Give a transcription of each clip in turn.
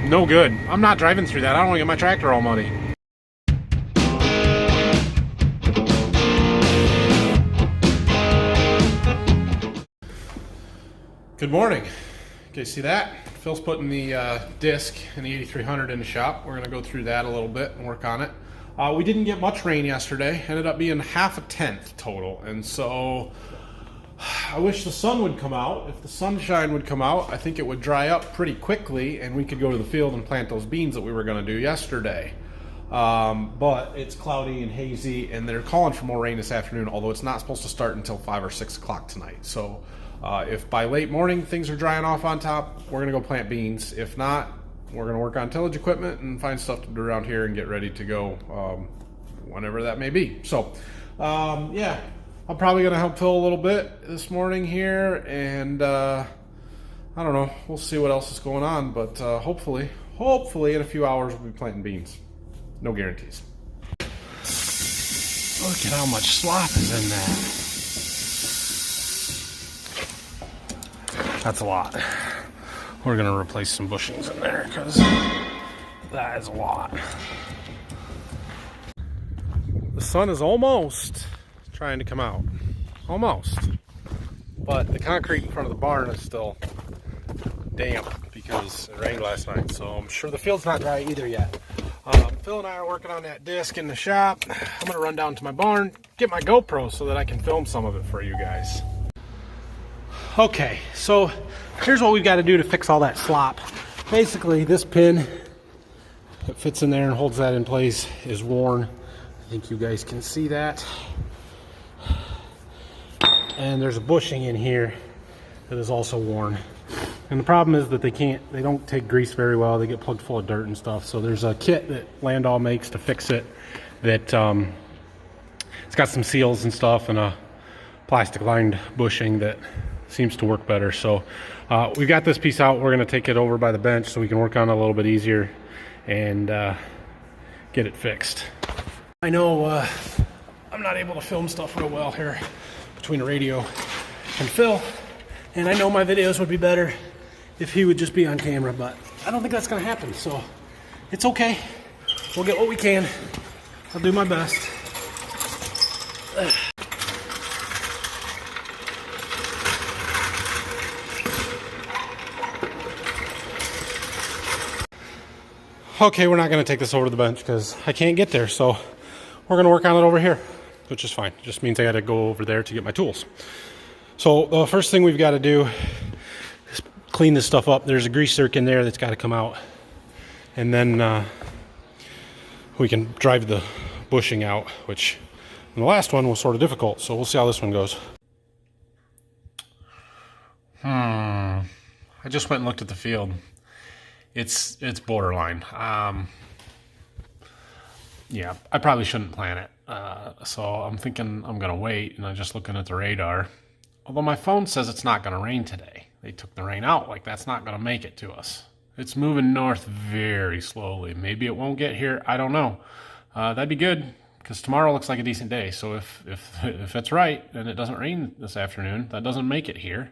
No good. I'm not driving through that. I don't want to get my tractor all muddy. Good morning. Okay, see that? Phil's putting the disc in the 8300 in the shop. We're going to go through that a little bit and work on it. We didn't get much rain yesterday. Ended up being half a tenth total. And so I wish the sun would come out. If the sunshine would come out, I think it would dry up pretty quickly and we could go to the field and plant those beans that we were going to do yesterday. But it's cloudy and hazy and they're calling for more rain this afternoon, although it's not supposed to start until 5 or 6 o'clock tonight. So if by late morning things are drying off on top, we're going to go plant beans. If not, we're going to work on tillage equipment and find stuff to do around here and get ready to go whenever that may be. So, yeah, I'm probably going to help Phil a little bit this morning here. And I don't know. We'll see what else is going on. But hopefully in a few hours we'll be planting beans. No guarantees. Look at how much slop is in that. That's a lot. We're gonna replace some bushings in there because that is a lot. The sun is almost trying to come out. Almost. But the concrete in front of the barn is still damp because it rained last night. So I'm sure the field's not dry either yet. Phil and I are working on that disc in the shop. I'm gonna run down to my barn, get my GoPro so that I can film some of it for you guys. Okay, so here's what we've got to do to fix all that slop. Basically, this pin that fits in there and holds that in place is worn. I think you guys can see that. And there's a bushing in here that is also worn. And the problem is that they don't take grease very well. They get plugged full of dirt and stuff. So there's a kit that Landau makes to fix it that it's got some seals and stuff and a plastic lined bushing that seems to work better. So we've got this piece out. We're going to take it over by the bench so we can work on it a little bit easier and get it fixed. I know I'm not able to film stuff real well here between the radio and Phil, and I know my videos would be better if he would just be on camera, but I don't think that's going to happen, so it's okay. We'll get what we can. I'll do my best. Okay, we're not going to take this over to the bench because I can't get there, so we're going to work on it over here, which is fine. It just means I got to go over there to get my tools. So the first thing we've got to do is clean this stuff up. There's a grease zerk in there that's got to come out, and then we can drive the bushing out, which the last one was sort of difficult, so we'll see how this one goes. I just went and looked at the field. It's borderline. Yeah, I probably shouldn't plant it. So I'm thinking I'm gonna wait, and I'm just looking at the radar. Although my phone says it's not gonna rain today. They took the rain out, like that's not gonna make it to us. It's moving north very slowly. Maybe it won't get here, I don't know. That'd be good, because tomorrow looks like a decent day. So if it's right, and it doesn't rain this afternoon, that doesn't make it here.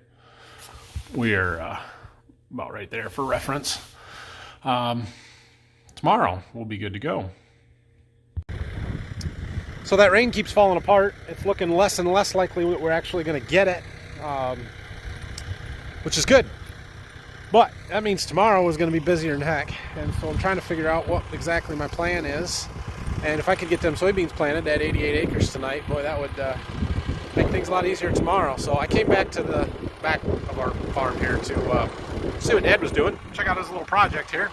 We're about right there for reference. Tomorrow we'll be good to go. So that rain keeps falling apart. It's looking less and less likely that we're actually going to get it, which is good. But that means tomorrow is going to be busier than heck. And so I'm trying to figure out what exactly my plan is. And if I could get them soybeans planted at 88 acres tonight, boy, that would make things a lot easier tomorrow. So I came back to the back of our farm here to see what Dad was doing. Check out his little project here.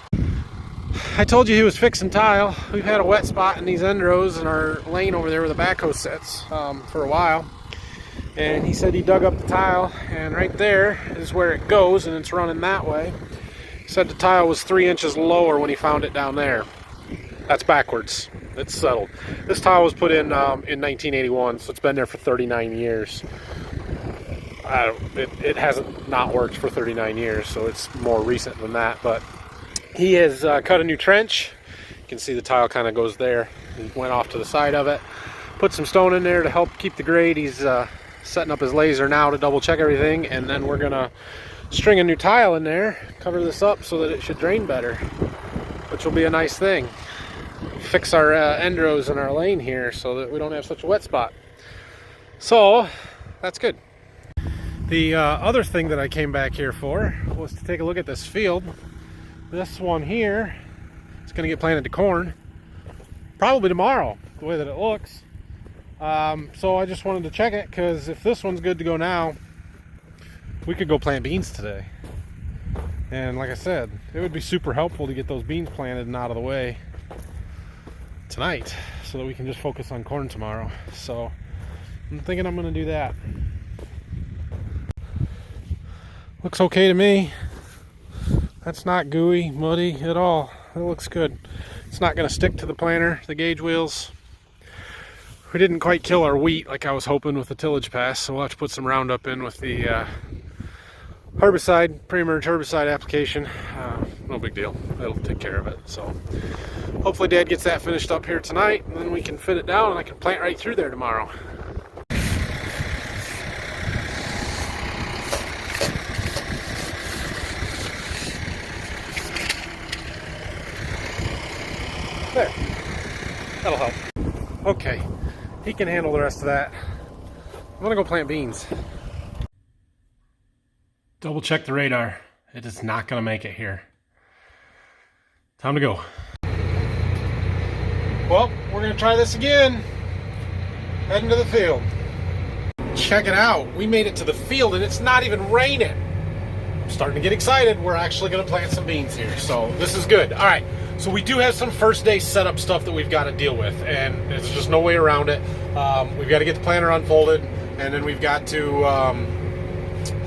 I told you he was fixing tile. We've had a wet spot in these end rows in our lane over there where the backhoe sits for a while. And he said he dug up the tile, and right there is where it goes, and it's running that way. He said the tile was 3 inches lower when he found it down there. That's backwards. It's settled. This tile was put in 1981, so it's been there for 39 years. It hasn't not worked for 39 years, so it's more recent than that. But he has cut a new trench. You can see the tile kind of goes there. He went off to the side of it, put some stone in there to help keep the grade. He's setting up his laser now to double check everything, and then we're gonna string a new tile in there, cover this up so that it should drain better, which will be a nice thing. Fix our end rows in our lane here so that we don't have such a wet spot. So that's good. The other thing that I came back here for was to take a look at this field. This one here, it's going to get planted to corn probably tomorrow, the way that it looks. So I just wanted to check it, because if this one's good to go now, we could go plant beans today. And like I said, it would be super helpful to get those beans planted and out of the way tonight so that we can just focus on corn tomorrow. So I'm thinking I'm going to do that. Looks okay to me. That's not gooey, muddy at all. It looks good. It's not going to stick to the planter, the gauge wheels. We didn't quite kill our wheat like I was hoping with the tillage pass, so we'll have to put some Roundup in with the herbicide, pre-emerge herbicide application. No big deal. It'll take care of it. So hopefully Dad gets that finished up here tonight, and then we can fit it down and I can plant right through there tomorrow. There. That'll help. Okay. He can handle the rest of that. I'm gonna go plant beans. Double check the radar. It is not gonna make it here. Time to go. Well, we're gonna try this again. Heading to the field. Check it out. We made it to the field and it's not even raining. I'm starting to get excited. We're actually gonna plant some beans here. So this is good. All right. So we do have some first day setup stuff that we've got to deal with, and there's just no way around it. We've got to get the planter unfolded, and then we've got to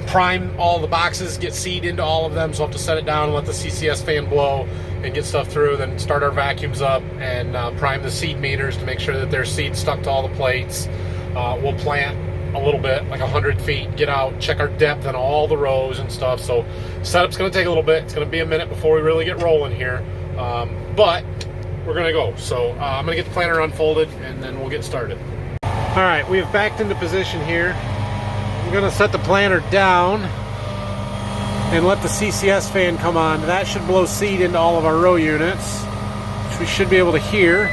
prime all the boxes, get seed into all of them, so we'll have to set it down and let the CCS fan blow and get stuff through, then start our vacuums up and prime the seed meters to make sure that there's seed stuck to all the plates. We'll plant a little bit, like 100 feet, get out, check our depth on all the rows and stuff. So setup's going to take a little bit. It's going to be a minute before we really get rolling here. But we're gonna go. So I'm gonna get the planter unfolded and then we'll get started. All right, we have backed into position here. I'm gonna set the planter down and let the CCS fan come on. That should blow seed into all of our row units, which we should be able to hear.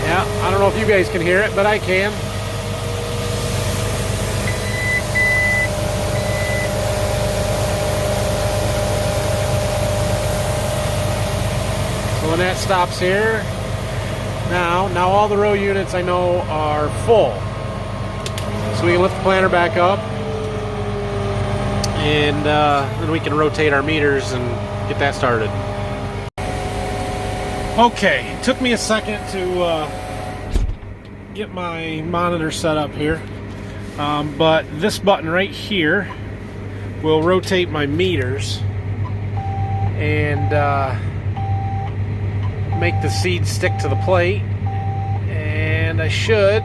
Yeah, I don't know if you guys can hear it, but I can. When that stops here, now all the row units I know are full. So we can lift the planter back up, and then we can rotate our meters and get that started. Okay, it took me a second to get my monitor set up here, but this button right here will rotate my meters and make the seed stick to the plate, and I should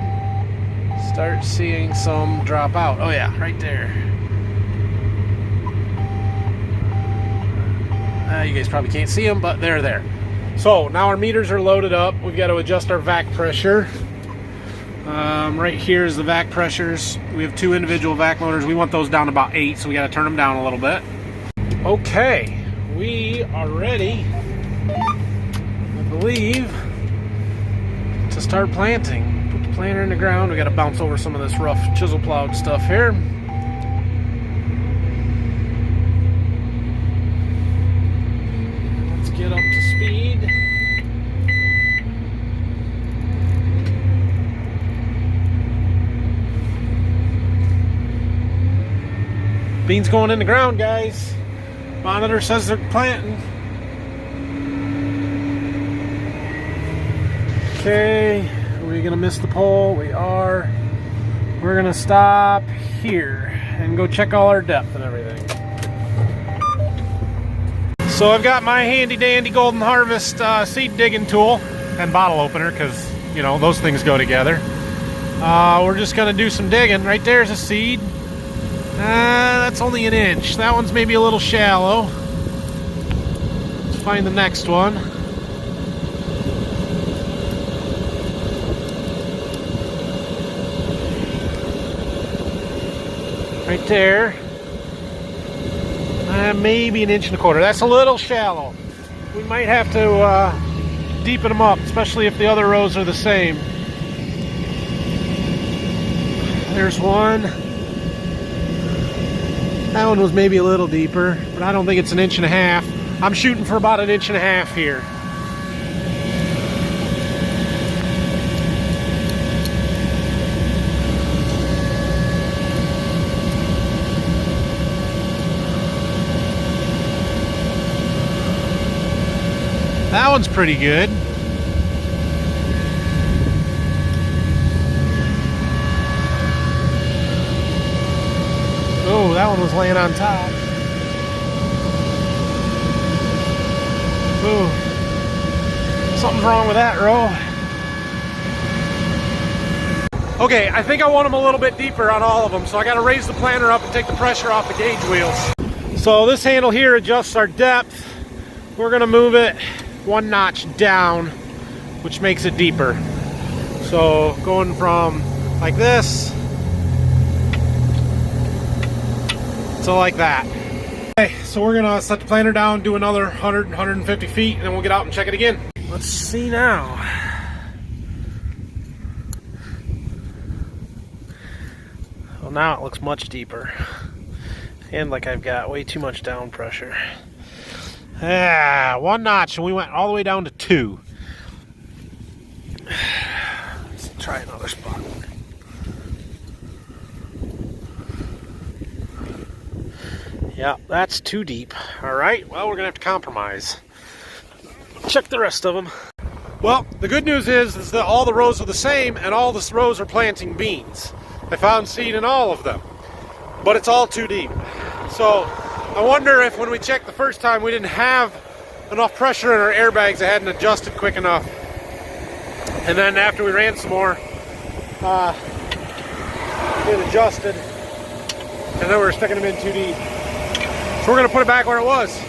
start seeing some drop out. Oh yeah, right there. You guys probably can't see them, but they're there. So now our meters are loaded up. We've got to adjust our vac pressure. Right here is the vac pressures. We have 2 individual vac motors. We want those down to about 8, so we got to turn them down a little bit. Okay, we are ready, believe, to start planting. Put the planter in the ground. We got to bounce over some of this rough chisel plowed stuff here. Let's get up to speed. Beans going in the ground, guys. Monitor says they're planting. Okay, are we gonna miss the pole? We are. We're gonna stop here and go check all our depth and everything. So I've got my handy dandy Golden Harvest seed digging tool and bottle opener, because you know those things go together. We're just gonna do some digging. Right there's a seed. That's only 1 inch. That one's maybe a little shallow. Let's find the next one. right there. Maybe 1.25 inches. That's a little shallow. We might have to deepen them up, especially if the other rows are the same. There's one. That one was maybe a little deeper, but I don't think it's 1.5 inches. I'm shooting for about 1.5 inches here. That one's pretty good. Oh, that one was laying on top. Ooh. Something's wrong with that row. Okay, I think I want them a little bit deeper on all of them, so I got to raise the planter up and take the pressure off the gauge wheels. So this handle here adjusts our depth. We're going to move it 1 notch down, which makes it deeper. So going from like this to like that. Okay, so we're gonna set the planter down, do another 100, 150 feet, and then we'll get out and check it again. Let's see now. Well, now it looks much deeper. And like I've got way too much down pressure. 1 notch, and we went all the way down to 2. Let's try another spot. Yeah, that's too deep. All right, well, we're gonna have to compromise. Check the rest of them. Well, the good news is that all the rows are the same, and all the rows are planting beans. I found seed in all of them, but it's all too deep. So I wonder if when we checked the first time we didn't have enough pressure in our airbags that hadn't adjusted quick enough. And then after we ran some more, it adjusted, and then we were sticking them in too deep. So we're gonna put it back where it was.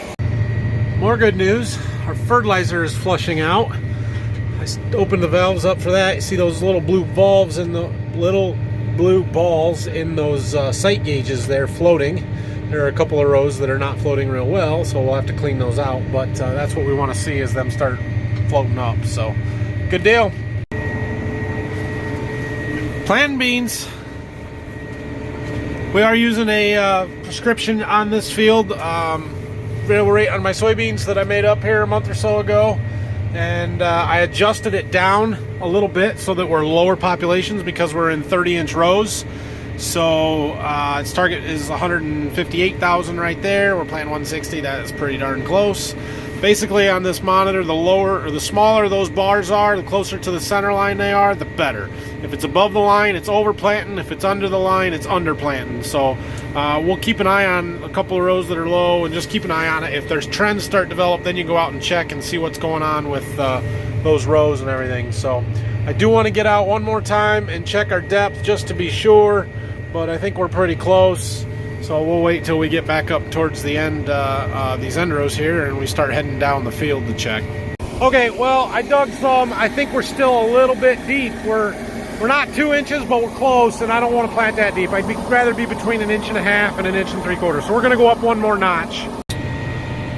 More good news, our fertilizer is flushing out. I opened the valves up for that. You see those little blue valves in the little blue balls in those sight gauges there floating. There are a couple of rows that are not floating real well, so we'll have to clean those out, but that's what we want to see, is them start floating up. So good deal. Planting beans. We are using a prescription on this field, variable rate on my soybeans that I made up here a month or so ago, and I adjusted it down a little bit so that we're lower populations because we're in 30-inch rows. So its target is 158,000 right there. We're planting 160. That is pretty darn close. Basically, on this monitor, the lower or the smaller those bars are, the closer to the center line they are, the better. If it's above the line, it's over planting. If it's under the line, it's under planting. So we'll keep an eye on a couple of rows that are low and just keep an eye on it. If there's trends start to develop, then you go out and check and see what's going on with those rows and everything. So I do want to get out one more time and check our depth just to be sure, but I think we're pretty close. So we'll wait till we get back up towards the end, these end rows here, and we start heading down the field to check. Okay, well, I dug some. I think we're still a little bit deep. We're not 2 inches, but we're close, and I don't want to plant that deep. I'd rather be between 1.5 inches and 1.75 inches. So we're going to go up one more notch.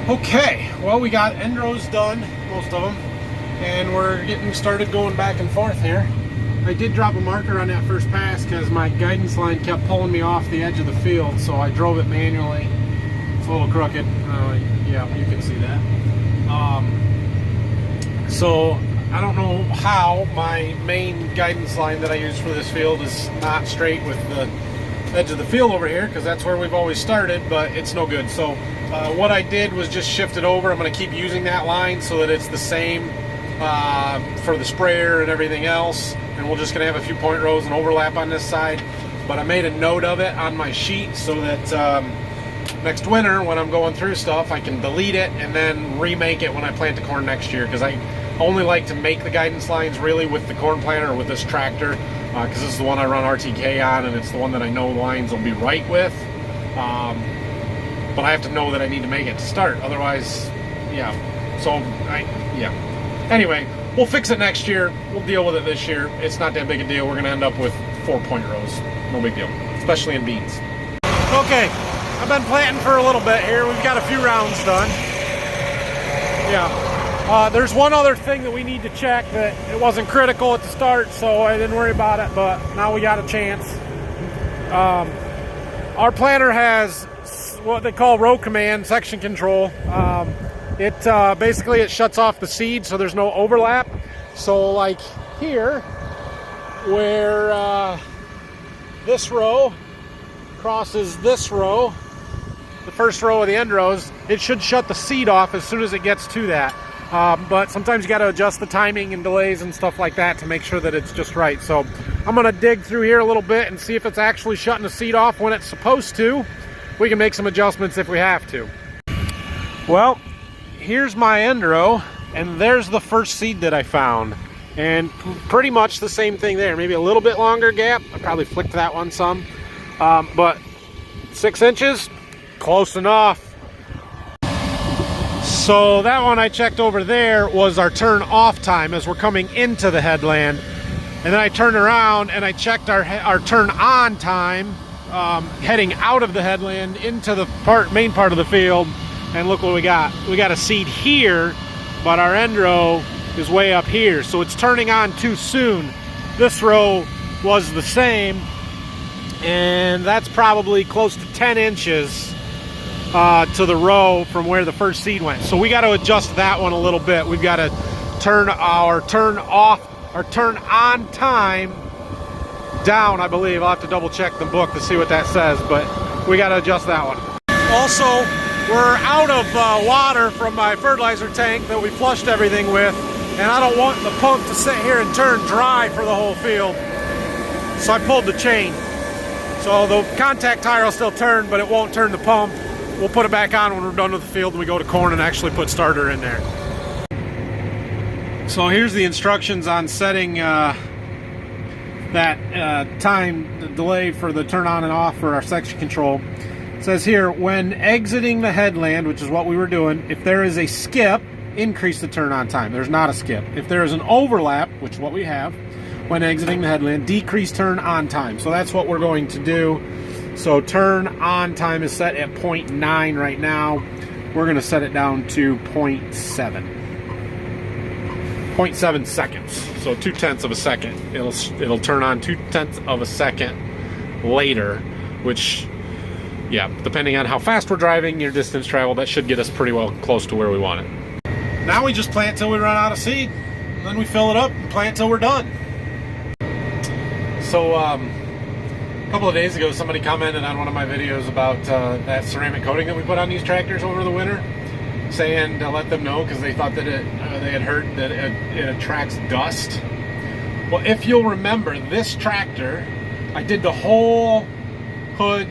Okay, well, we got end rows done, most of them, and we're getting started going back and forth here. I did drop a marker on that first pass because my guidance line kept pulling me off the edge of the field, so I drove it manually. It's a little crooked. Yeah, you can see that. So I don't know how my main guidance line that I use for this field is not straight with the edge of the field over here, because that's where we've always started, but it's no good. So what I did was just shift it over. I'm going to keep using that line so that it's the same for the sprayer and everything else, and we're just going to have a few point rows and overlap on this side. But I made a note of it on my sheet so that next winter when I'm going through stuff I can delete it and then remake it when I plant the corn next year, because I only like to make the guidance lines really with the corn planter or with this tractor, because this is the one I run RTK on, and it's the one that I know the lines will be right with. But I have to know that I need to make it to start, otherwise, yeah. So anyway, we'll fix it next year. We'll deal with it this year. It's not that big a deal. We're going to end up with 4 point rows. No big deal, especially in beans. Okay, I've been planting for a little bit here. We've got a few rounds done. Yeah. There's one other thing that we need to check that it wasn't critical at the start, so I didn't worry about it, but now we got a chance. Our planter has what they call row command, section control. Basically it shuts off the seed so there's no overlap. So like here, where this row crosses this row, the first row of the end rows, it should shut the seed off as soon as it gets to that. But sometimes you got to adjust the timing and delays and stuff like that to make sure that it's just right. So I'm going to dig through here a little bit and see if it's actually shutting the seed off when it's supposed to. We can make some adjustments if we have to. Well, here's my end row, and there's the first seed that I found. And pretty much the same thing there. Maybe a little bit longer gap. I probably flicked that one some. But 6 inches, close enough. So that one I checked over there was our turn off time as we're coming into the headland. And then I turned around and I checked our turn on time heading out of the headland into the main part of the field. And look what we got. We got a seed here, but our end row is way up here. So it's turning on too soon. This row was the same, and that's probably close to 10 inches to the row from where the first seed went. So we got to adjust that one a little bit. We've got to turn our turn on time down, I believe. I'll have to double check the book to see what that says, but we got to adjust that one. Also, we're out of water from my fertilizer tank that we flushed everything with, and I don't want the pump to sit here and turn dry for the whole field. So I pulled the chain. So the contact tire will still turn, but it won't turn the pump. We'll put it back on when we're done with the field and we go to corn and actually put starter in there. So here's the instructions on setting that time delay for the turn on and off for our section control. It says here, when exiting the headland, which is what we were doing, if there is a skip, increase the turn on time. There's not a skip. If there is an overlap, which is what we have, when exiting the headland, decrease turn on time. So that's what we're going to do. So turn on time is set at 0.9 right now. We're going to set it down to 0.7 seconds. So 0.2 of a second. It'll turn on 0.2 of a second later, which, yeah, depending on how fast we're driving, your distance travel, that should get us pretty well close to where we want it. Now we just plant till we run out of seed, and then we fill it up and plant till we're done. So a couple of days ago, somebody commented on one of my videos about that ceramic coating that we put on these tractors over the winter, saying to let them know because they thought that they had heard that it attracts dust. Well, if you'll remember, this tractor, I did the whole hood,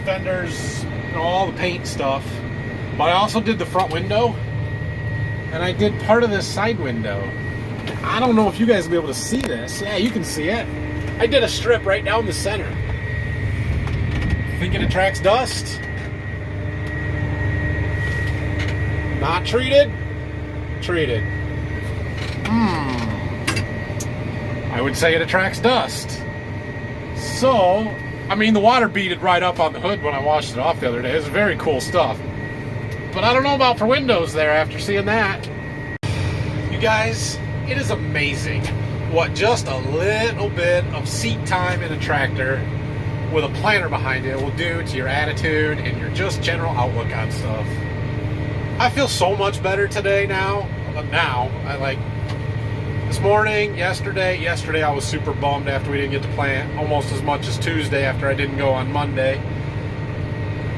fenders, all the paint stuff, but I also did the front window, and I did part of this side window. I don't know if you guys will be able to see this. Yeah, you can see it. I did a strip right down the center. Think it attracts dust? Not treated? Treated. I would say it attracts dust. So, I mean, the water beaded right up on the hood when I washed it off the other day. It was very cool stuff. But I don't know about for windows there after seeing that. You guys, it is amazing what just a little bit of seat time in a tractor with a planter behind it will do to your attitude and your just general outlook on stuff. I feel so much better today now. This morning, yesterday I was super bummed after we didn't get to plant, almost as much as Tuesday after I didn't go on Monday.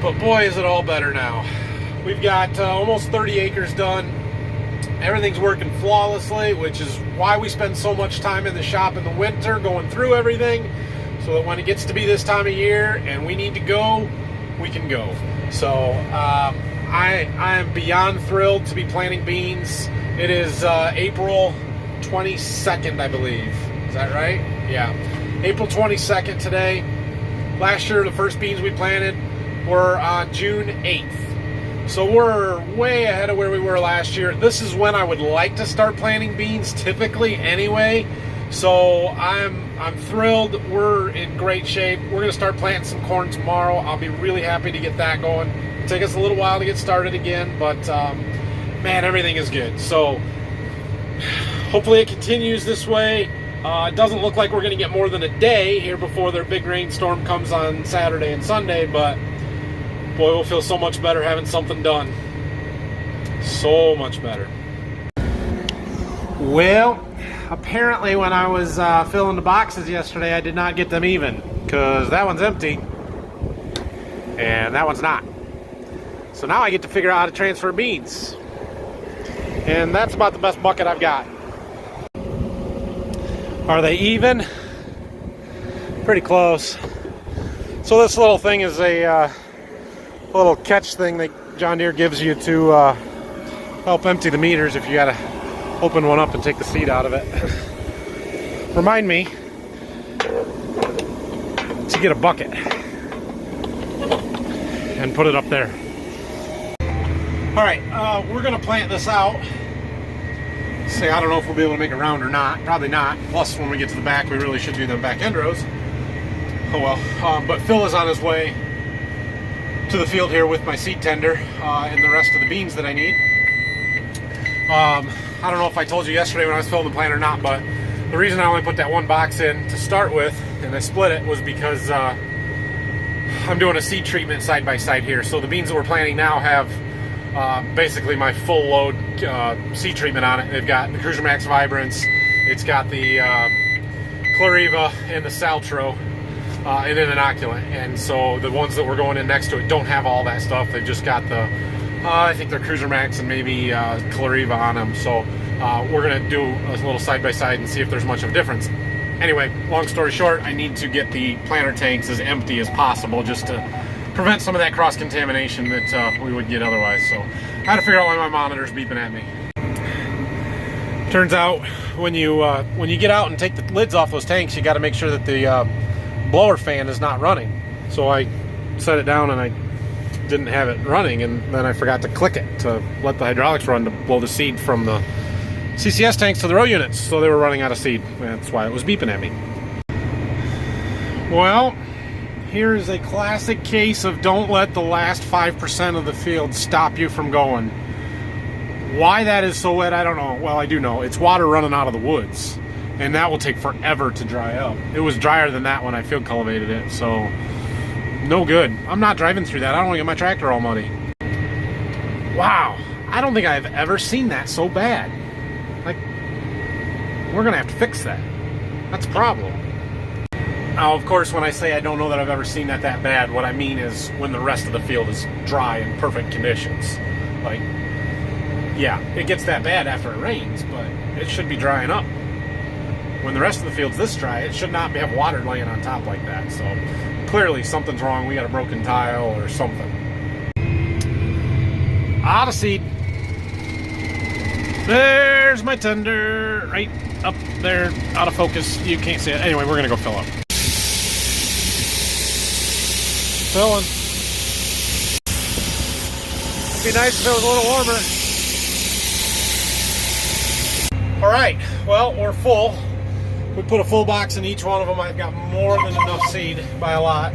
But boy, is it all better now. We've got almost 30 acres done. Everything's working flawlessly, which is why we spend so much time in the shop in the winter going through everything, so that when it gets to be this time of year and we need to go, we can go. So I am beyond thrilled to be planting beans. It is April 22nd, I believe. Is that right? Yeah. April 22nd today. Last year, the first beans we planted were on June 8th. So we're way ahead of where we were last year. This is when I would like to start planting beans, typically anyway. So I'm I'm thrilled. We're in great shape. We're going to start planting some corn tomorrow. I'll be really happy to get that going. It'll take us a little while to get started again, but man, everything is good. So hopefully it continues this way. It doesn't look like we're going to get more than a day here before their big rainstorm comes on Saturday and Sunday, but boy, we'll feel so much better having something done. So much better. Well, apparently when I was filling the boxes yesterday, I did not get them even, because that one's empty and that one's not. So now I get to figure out how to transfer beans, and that's about the best bucket I've got. Are they even? Pretty close. So this little thing is a little catch thing that John Deere gives you to help empty the meters if you gotta open one up and take the seed out of it. Remind me to get a bucket and put it up there. All right, we're gonna plant this out. Say, I don't know if we'll be able to make a round or not. Probably not. Plus, when we get to the back, we really should do them back end rows. Oh well. But Phil is on his way to the field here with my seed tender and the rest of the beans that I need. I don't know if I told you yesterday when I was filling the plant or not, but the reason I only put that one box in to start with, and I split it, was because I'm doing a seed treatment side by side here. So the beans that we're planting now have basically my full load seed treatment on it. They've got the Cruiser Max Vibrance, it's got the Clariva and the Saltro and an inoculant. And so the ones that we're going in next to it don't have all that stuff. They've just got the I think they're Cruiser Max and maybe Clariva on them. So we're gonna do a little side by side and see if there's much of a difference. Anyway, long story short, I need to get the planter tanks as empty as possible just to prevent some of that cross-contamination that we would get otherwise. So I had to figure out why my monitor's beeping at me. Turns out when you get out and take the lids off those tanks, you got to make sure that the blower fan is not running. So I set it down and I didn't have it running, and then I forgot to click it to let the hydraulics run to blow the seed from the CCS tanks to the row units, so they were running out of seed. That's why it was beeping at me. Well, here's a classic case of don't let the last 5% of the field stop you from going. Why that is so wet, I don't know. Well, I do know. It's water running out of the woods, and that will take forever to dry up. It was drier than that when I field cultivated it, so no good. I'm not driving through that. I don't want to get my tractor all muddy. Wow, I don't think I've ever seen that so bad. Like, we're gonna have to fix that. That's a problem. Now, of course, when I say I don't know that I've ever seen that bad, what I mean is when the rest of the field is dry and perfect conditions. Like, yeah, it gets that bad after it rains, but it should be drying up. When the rest of the field's this dry, it should not have water laying on top like that. So clearly something's wrong. We got a broken tile or something. Out of seed. There's my tender right up there, out of focus. You can't see it. Anyway, we're gonna go fill up. Filling. It'd be nice if it was a little warmer. All right, well, we're full. We put a full box in each one of them. I've got more than enough seed by a lot.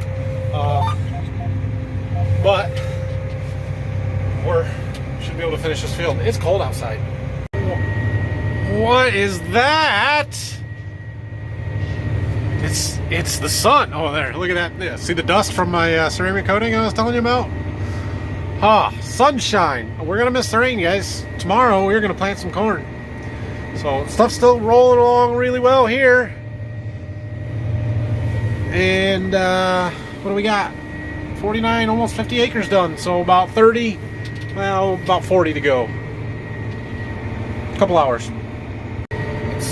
But we should be able to finish this field. It's cold outside. What is that? It's the sun. Oh, there, look at that. Yeah, see the dust from my ceramic coating I was telling you about? Sunshine. We're gonna miss the rain, guys. Tomorrow we're gonna plant some corn. So stuff's still rolling along really well here. And what do we got? 49, almost 50 acres done. So about 30, well, about 40 to go. A couple hours. It's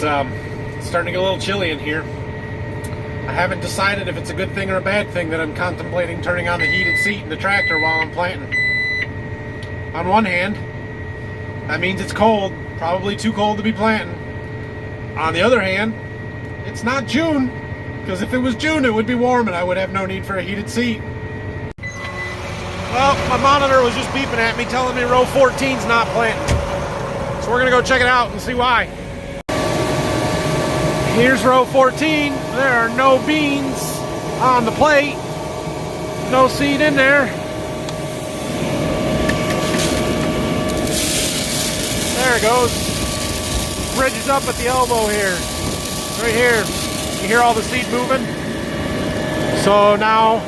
starting to get a little chilly in here. I haven't decided if it's a good thing or a bad thing that I'm contemplating turning on the heated seat in the tractor while I'm planting. On one hand, that means it's cold, probably too cold to be planting. On the other hand, it's not June, because if it was June it would be warm and I would have no need for a heated seat. Well, my monitor was just beeping at me telling me row 14's not planting. So we're gonna go check it out and see why. Here's row 14. There are no beans on the plate. No seed in there. There it goes. Bridges up at the elbow here. Right here. You hear all the seed moving? So now,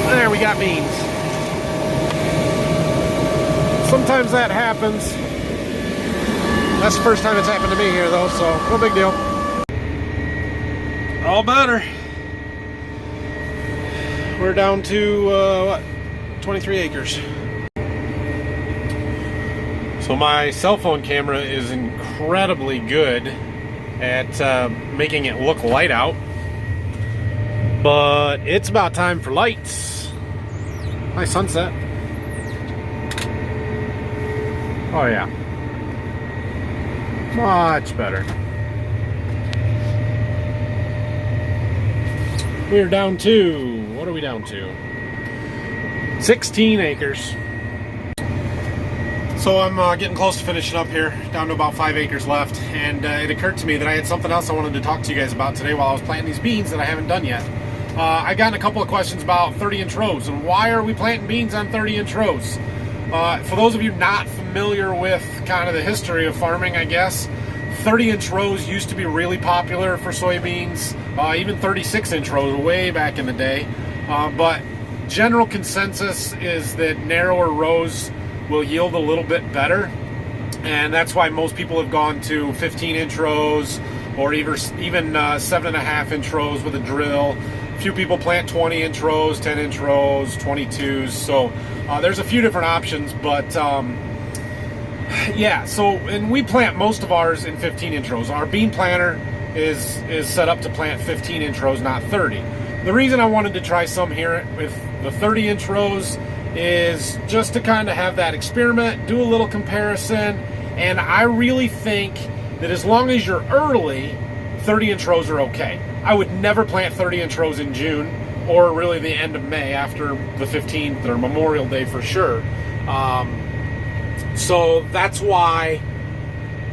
there we got beans. Sometimes that happens. That's the first time it's happened to me here though, so no big deal. All better. We're down to, what, 23 acres. So my cell phone camera is incredibly good at making it look light out. But it's about time for lights. Nice sunset. Oh yeah. Much better. We're down to, what are we down to? 16 acres. So I'm getting close to finishing up here, down to about 5 acres left, and it occurred to me that I had something else I wanted to talk to you guys about today while I was planting these beans that I haven't done yet. I got a couple of questions about 30-inch rows, and why are we planting beans on 30-inch rows? For those of you not familiar with kind of the history of farming, I guess, 30-inch rows used to be really popular for soybeans, even 36-inch rows way back in the day. But general consensus is that narrower rows will yield a little bit better, and that's why most people have gone to 15-inch rows or even 7.5-inch rows with a drill. A few people plant 20-inch rows, 10-inch rows, 22s. So there's a few different options, but yeah. So, and we plant most of ours in 15-inch rows. Our bean planter is set up to plant 15-inch rows, not 30. The reason I wanted to try some here with the 30-inch rows is just to kind of have that experiment, do a little comparison, and I really think that as long as you're early, 30-inch rows are okay. I would never plant 30-inch rows in June or really the end of May after the 15th or Memorial Day for sure. So that's why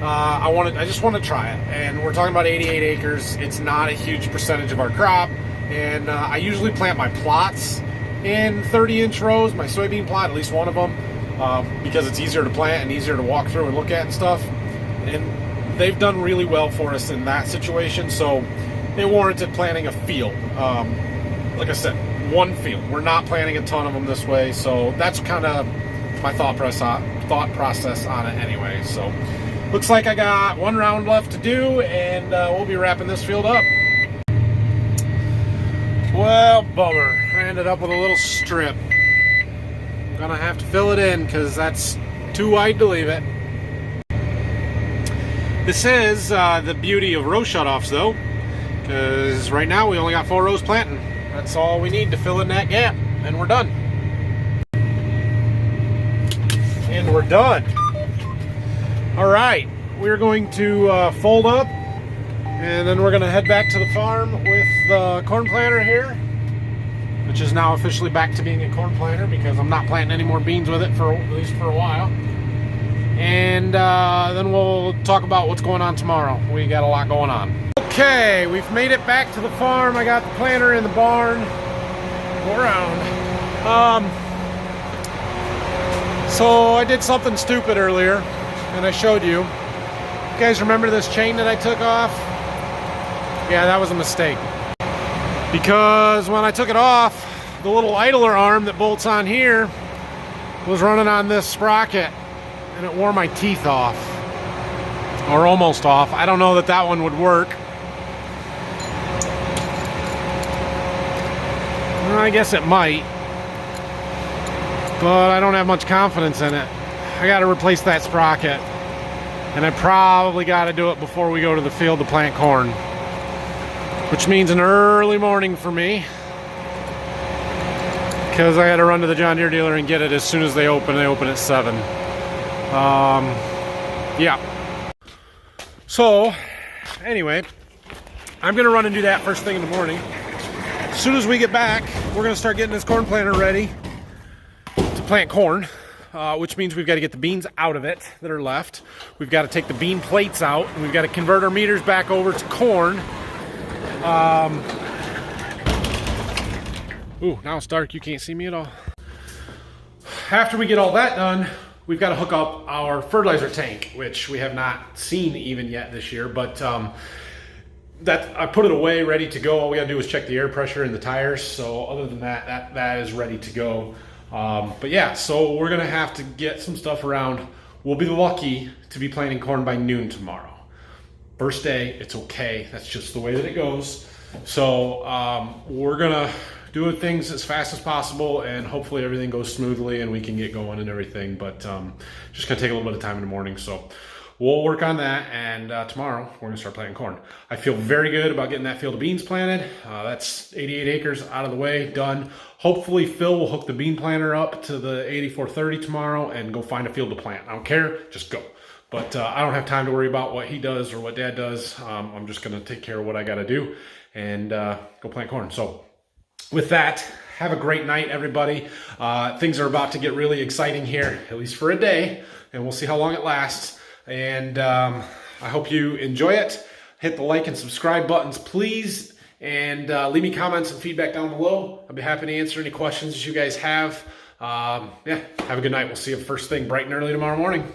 I just want to try it. And we're talking about 88 acres. It's not a huge percentage of our crop, and I usually plant my plots in 30-inch rows, my soybean plot, at least one of them, because it's easier to plant and easier to walk through and look at and stuff. And they've done really well for us in that situation, so it warranted planting a field. Like I said, one field. We're not planting a ton of them this way, so that's kind of my thought process on it anyway. So looks like I got one round left to do, and we'll be wrapping this field up. Well, bummer. I ended up with a little strip. I'm gonna have to fill it in because that's too wide to leave it. This is the beauty of row shutoffs though, because right now we only got 4 rows planting. That's all we need to fill in that gap, and we're done. And we're done. All right, we're going to fold up, and then we're gonna head back to the farm with the corn planter here, which is now officially back to being a corn planter because I'm not planting any more beans with it for at least for a while. And then we'll talk about what's going on tomorrow. We got a lot going on. Okay, we've made it back to the farm. I got the planter in the barn. Go around. So I did something stupid earlier, and I showed you. You guys remember this chain that I took off? Yeah, that was a mistake. Because when I took it off, the little idler arm that bolts on here was running on this sprocket, and it wore my teeth off. Or almost off. I don't know that that one would work. Well, I guess it might. But I don't have much confidence in it. I got to replace that sprocket. And I probably got to do it before we go to the field to plant corn. Which means an early morning for me. Because I had to run to the John Deere dealer and get it as soon as they open. They open at 7. Yeah. So, anyway, I'm going to run and do that first thing in the morning. As soon as we get back, we're going to start getting this corn planter ready to plant corn. which means we've got to get the beans out of it that are left. We've got to take the bean plates out, and we've got to convert our meters back over to corn. Ooh, now it's dark. You can't see me at all. After we get all that done, we've got to hook up our fertilizer tank, which we have not seen even yet this year, but that I put it away, ready to go. All we gotta do is check the air pressure in the tires. So other than that, that is ready to go. But yeah, so we're gonna have to get some stuff around. We'll be lucky to be planting corn by noon tomorrow. First day, it's okay. That's just the way that it goes. So we're gonna do things as fast as possible, and hopefully everything goes smoothly and we can get going and everything. But just gonna take a little bit of time in the morning. So we'll work on that, and tomorrow we're gonna start planting corn. I feel very good about getting that field of beans planted. That's 88 acres out of the way, done. Hopefully Phil will hook the bean planter up to the 8430 tomorrow and go find a field to plant. I don't care, just go. But I don't have time to worry about what he does or what Dad does. I'm just gonna take care of what I gotta do and go plant corn. So with that, have a great night, everybody. Things are about to get really exciting here, at least for a day, and we'll see how long it lasts. And I hope you enjoy it. Hit the like and subscribe buttons, please. And leave me comments and feedback down below. I'll be happy to answer any questions you guys have. Yeah, have a good night. We'll see you first thing bright and early tomorrow morning.